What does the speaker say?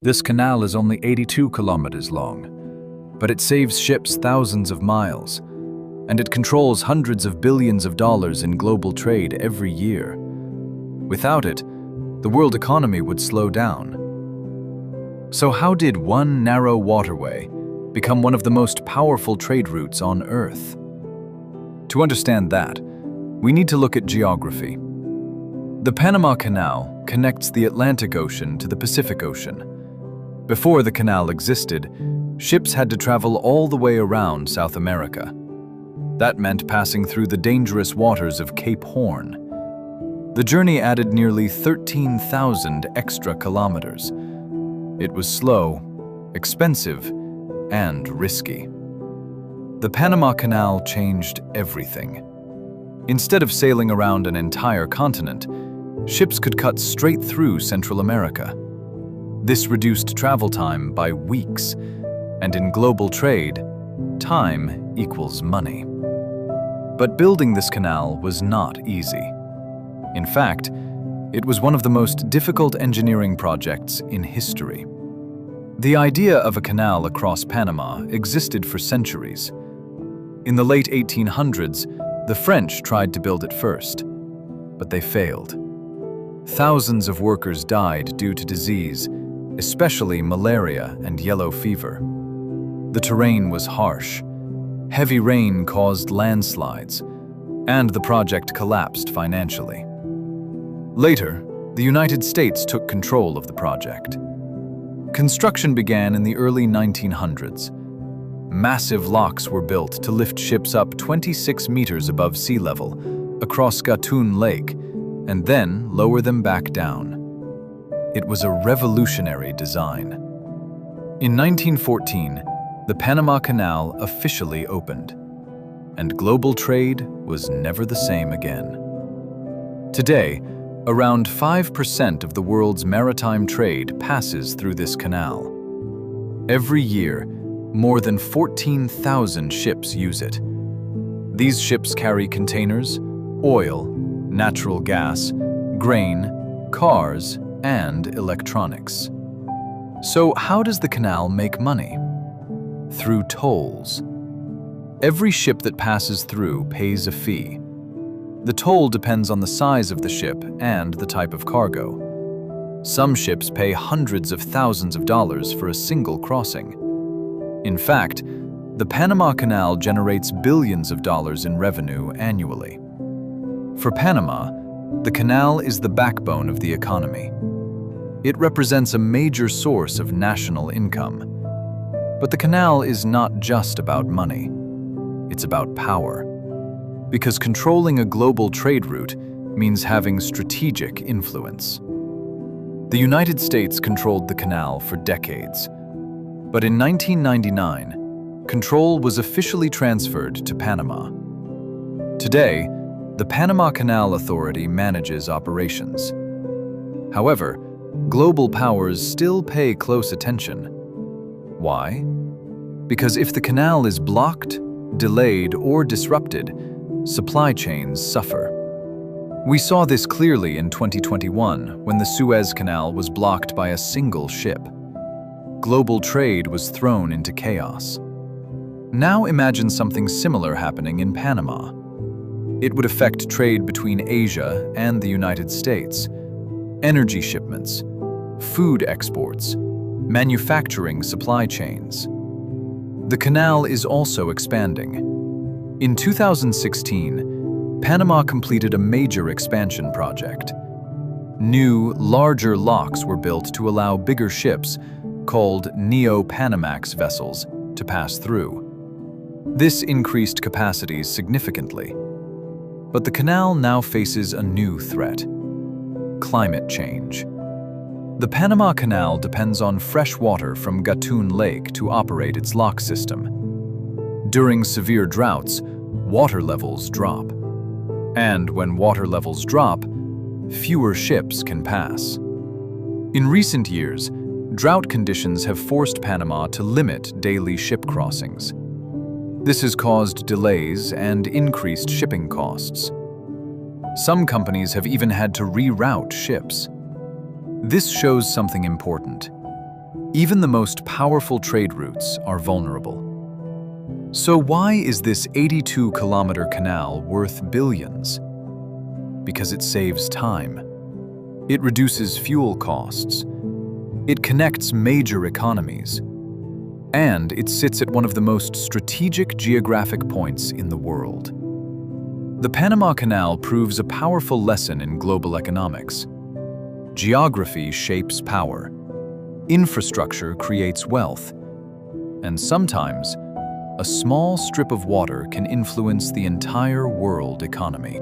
This canal is only 82 kilometers long, but it saves ships thousands of miles, and it controls hundreds of billions of dollars in global trade every year. Without it, the world economy would slow down. So how did one narrow waterway become one of the most powerful trade routes on Earth? To understand that, we need to look at geography. The Panama Canal connects the Atlantic Ocean to the Pacific Ocean. Before the canal existed, ships had to travel all the way around South America. That meant passing through the dangerous waters of Cape Horn. The journey added nearly 13,000 extra kilometers. It was slow, expensive, and risky. The Panama Canal changed everything. Instead of sailing around an entire continent, ships could cut straight through Central America. This reduced travel time by weeks, and in global trade, time equals money. But building this canal was not easy. In fact, it was one of the most difficult engineering projects in history. The idea of a canal across Panama existed for centuries. In the late 1800s, the French tried to build it first, but they failed. Thousands of workers died due to disease, especially malaria and yellow fever. The terrain was harsh. Heavy rain caused landslides, and the project collapsed financially. Later, the United States took control of the project. Construction began in the early 1900s. Massive locks were built to lift ships up 26 meters above sea level, across Gatun Lake, and then lower them back down. It was a revolutionary design. In 1914, the Panama Canal officially opened, and global trade was never the same again. Today, around 5% of the world's maritime trade passes through this canal. Every year, more than 14,000 ships use it. These ships carry containers, oil, natural gas, grain, cars, and electronics. So how does the canal make money? Through tolls. Every ship that passes through pays a fee. The toll depends on the size of the ship and the type of cargo. Some ships pay hundreds of thousands of dollars for a single crossing. In fact, the Panama Canal generates billions of dollars in revenue annually. For Panama, the canal is the backbone of the economy. It represents a major source of national income. But the canal is not just about money. It's about power. Because controlling a global trade route means having strategic influence. The United States controlled the canal for decades. But in 1999, control was officially transferred to Panama. Today, the Panama Canal Authority manages operations. However, global powers still pay close attention. Why? Because if the canal is blocked, delayed, or disrupted, supply chains suffer. We saw this clearly in 2021 when the Suez Canal was blocked by a single ship. Global trade was thrown into chaos. Now imagine something similar happening in Panama. It would affect trade between Asia and the United States, energy shipments, food exports, manufacturing supply chains. The canal is also expanding. In 2016, Panama completed a major expansion project. New, larger locks were built to allow bigger ships, called Neo-Panamax vessels, to pass through. This increased capacities significantly. But the canal now faces a new threat: climate change. The Panama Canal depends on fresh water from Gatun Lake to operate its lock system. During severe droughts, water levels drop. And when water levels drop, fewer ships can pass. In recent years, drought conditions have forced Panama to limit daily ship crossings. This has caused delays and increased shipping costs. Some companies have even had to reroute ships. This shows something important. Even the most powerful trade routes are vulnerable. So why is this 82-kilometer canal worth billions? Because it saves time. It reduces fuel costs. It connects major economies. And it sits at one of the most strategic geographic points in the world. The Panama Canal proves a powerful lesson in global economics. Geography shapes power. Infrastructure creates wealth. And sometimes, a small strip of water can influence the entire world economy.